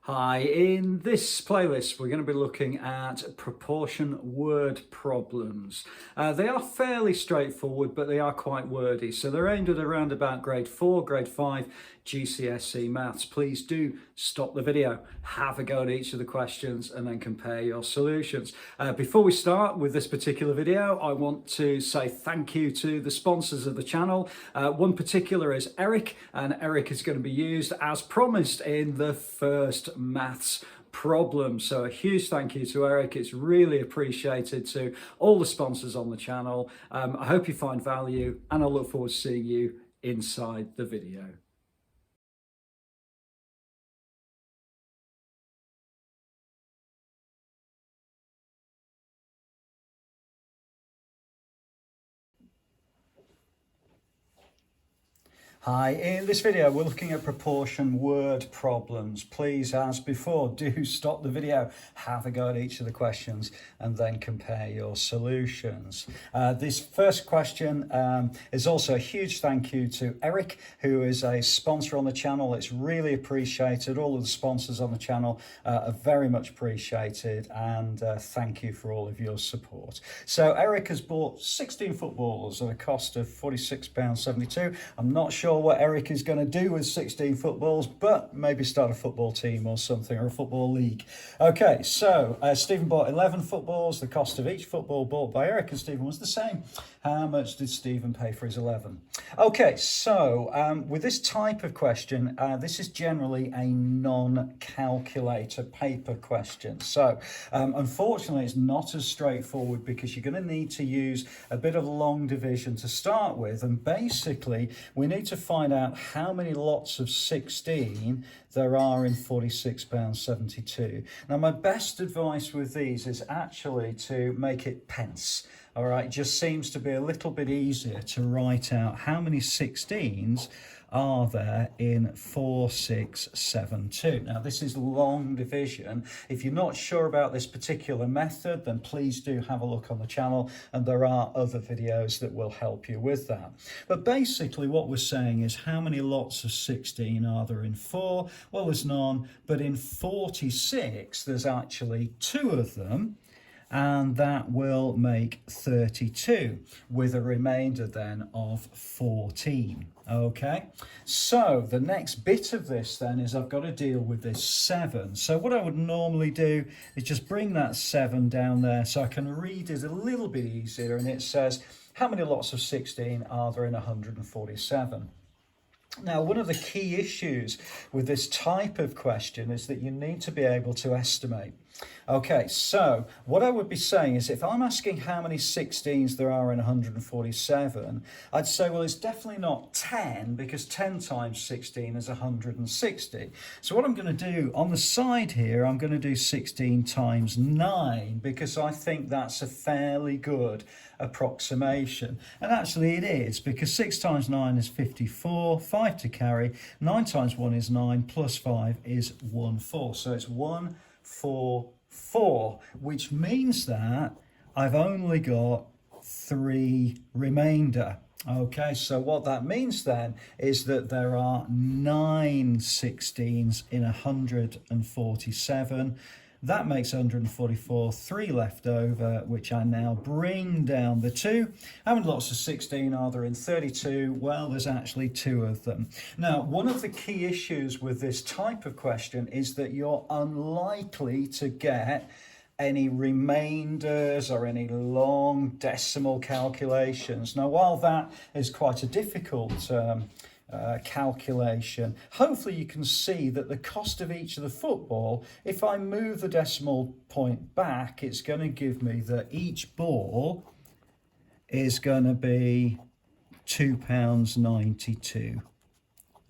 Hi, in this playlist we're going to be looking at proportion word problems. They are fairly straightforward, but they are quite wordy, so they're aimed at around about grade 4, grade 5 GCSE maths. Please do stop the video, have a go at each of the questions and then compare your solutions. Before we start with this particular video, I want to say thank you to the sponsors of the channel. One particular is Eric, and Eric is going to be used as promised in the first maths problem. So a huge thank you to Eric. It's really appreciated. To all the sponsors on the channel. I hope you find value, and I look forward to seeing you inside the video. Hi, in this video we're looking at proportion word problems. Please, as before, do stop the video, have a go at each of the questions and then compare your solutions. This first question is also a huge thank you to Eric, who is a sponsor on the channel. It's really appreciated. All of the sponsors on the channel are very much appreciated, and thank you for all of your support. So Eric has bought 16 footballs at a cost of £46.72. I'm not sure what Eric is going to do with 16 footballs, but maybe start a football team or something, or a football league. Okay, so Stephen bought 11 footballs. The cost of each football bought by Eric and Stephen was the same. How much did Stephen pay for his 11? Okay, so with this type of question, this is generally a non-calculator paper question. So unfortunately, it's not as straightforward because you're going to need to use a bit of long division to start with. And basically, we need to find out how many lots of 16 there are in £46.72. Now, my best advice with these is actually to make it pence. All right, it just seems to be a little bit easier to write out how many 16s are there in 4672. Now, this is long division. If you're not sure about this particular method, then please do have a look on the channel, and there are other videos that will help you with that. But basically what we're saying is, how many lots of 16 are there in 4? Well, there's none, but in 46 there's actually 2 of them, and that will make 32, with a remainder then of 14. Okay, so the next bit of this then is I've got to deal with this 7. So what I would normally do is just bring that 7 down there so I can read it a little bit easier, and it says, how many lots of 16 are there in 147? Now, one of the key issues with this type of question is that you need to be able to estimate. Okay, so what I would be saying is, if I'm asking how many 16s there are in 147, I'd say, well, it's definitely not 10, because 10 times 16 is 160. So what I'm going to do on the side here, I'm going to do 16 times 9, because I think that's a fairly good approximation. And actually it is, because 6 times 9 is 54, 5 to carry, 9 times 1 is 9, plus 5 is 14. So it's 144, which means that I've only got 3 remainder. Okay, so what that means then is that there are 9 16s in 147. That makes 144, 3 left over, which I now bring down the 2. How many lots of 16 are there in 32? Well, there's actually 2 of them. Now, one of the key issues with this type of question is that you're unlikely to get any remainders or any long decimal calculations. Now, while that is quite a difficult calculation, hopefully you can see that the cost of each of the football, if I move the decimal point back, it's going to give me that each ball is going to be £2.92.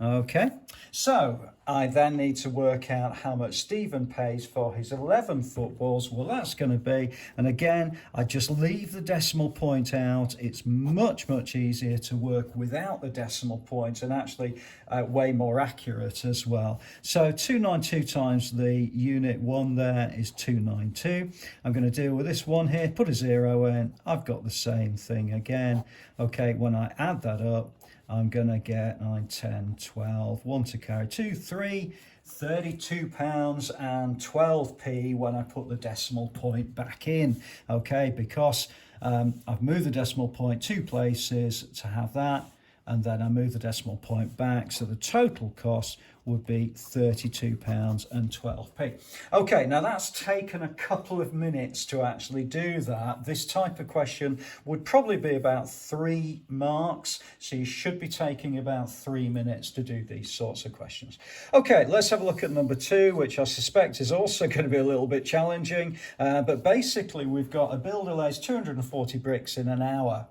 Okay, so I then need to work out how much Stephen pays for his 11 footballs. Well, that's going to be, and again, I just leave the decimal point out. It's much easier to work without the decimal point, and actually way more accurate as well. So 292 times the unit 1 there is 292. I'm going to deal with this one here, put a 0 in. I've got the same thing again. Okay, when I add that up, I'm going to get 9, 10, 12, 1 to carry, 2, 3, £32.12 when I put the decimal point back in, okay, because I've moved the decimal point 2 places to have that, and then I move the decimal point back, so the total cost would be £32.12. Okay, now that's taken a couple of minutes to actually do that. This type of question would probably be about 3 marks, so you should be taking about 3 minutes to do these sorts of questions. Okay, let's have a look at number 2, which I suspect is also going to be a little bit challenging, but basically we've got a builder lays 240 bricks in an hour.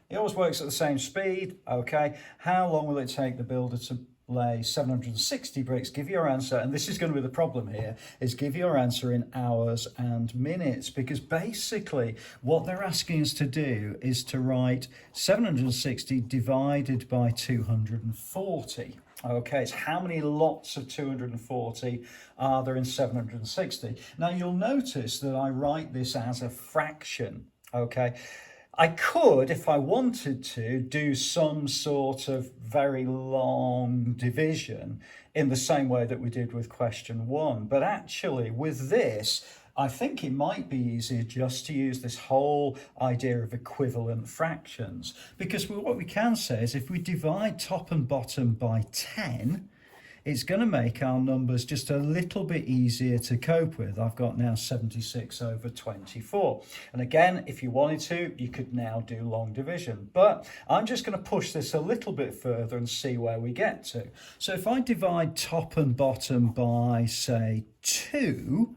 It always works at the same speed, okay? How long will it take the builder to lay 760 bricks? Give your answer, and this is going to be the problem here, is give your answer in hours and minutes, because basically what they're asking us to do is to write 760 divided by 240. Okay, it's how many lots of 240 are there in 760. Now you'll notice that I write this as a fraction, okay? I could, if I wanted to, do some sort of very long division in the same way that we did with question 1. But actually, with this, I think it might be easier just to use this whole idea of equivalent fractions. Because what we can say is if we divide top and bottom by 10, it's going to make our numbers just a little bit easier to cope with. I've got now 76 over 24. And again, if you wanted to, you could now do long division. But I'm just going to push this a little bit further and see where we get to. So if I divide top and bottom by, say, 2,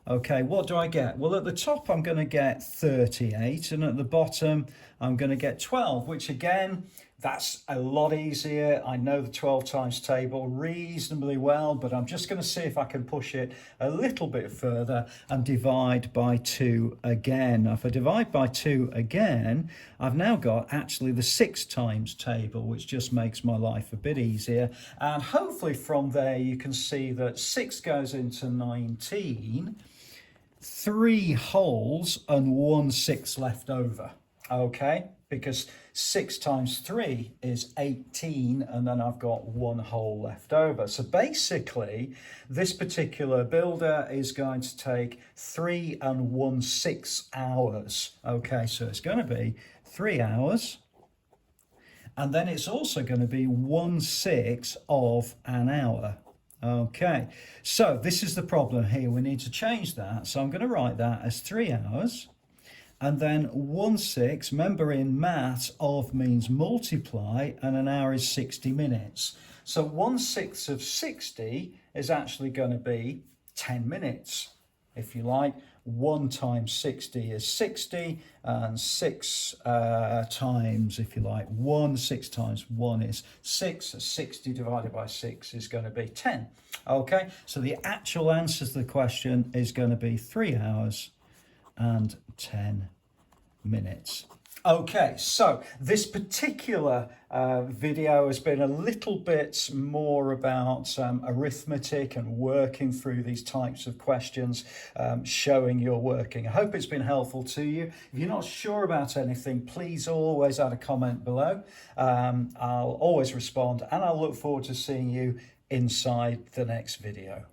okay, what do I get? Well, at the top, I'm going to get 38, and at the bottom, I'm going to get 12, which again, that's a lot easier. I know the 12 times table reasonably well, but I'm just going to see if I can push it a little bit further and divide by 2 again. Now, if I divide by 2 again, I've now got actually the 6 times table, which just makes my life a bit easier. And hopefully from there, you can see that 6 goes into 19, 3 wholes and 1 6 left over. Okay, because 6 times 3 is 18, and then I've got 1 whole left over. So basically, this particular builder is going to take 3 and 1/6 hours. Okay, so it's going to be 3 hours, and then it's also going to be 1/6 of an hour. Okay, so this is the problem here. We need to change that. So I'm going to write that as 3 hours. And then 1/6, remember in maths, of means multiply, and an hour is 60 minutes. So 1/6 of 60 is actually going to be 10 minutes, if you like. 1 times 60 is 60, and 6 times, if you like, 1, 6 times 1 is 6. So 60 divided by 6 is going to be 10. Okay, so the actual answer to the question is going to be 3 hours and 10 minutes. Okay, so this particular video has been a little bit more about arithmetic and working through these types of questions, showing your working. I hope it's been helpful to you. If you're not sure about anything, please always add a comment below. I'll always respond, and I'll look forward to seeing you inside the next video.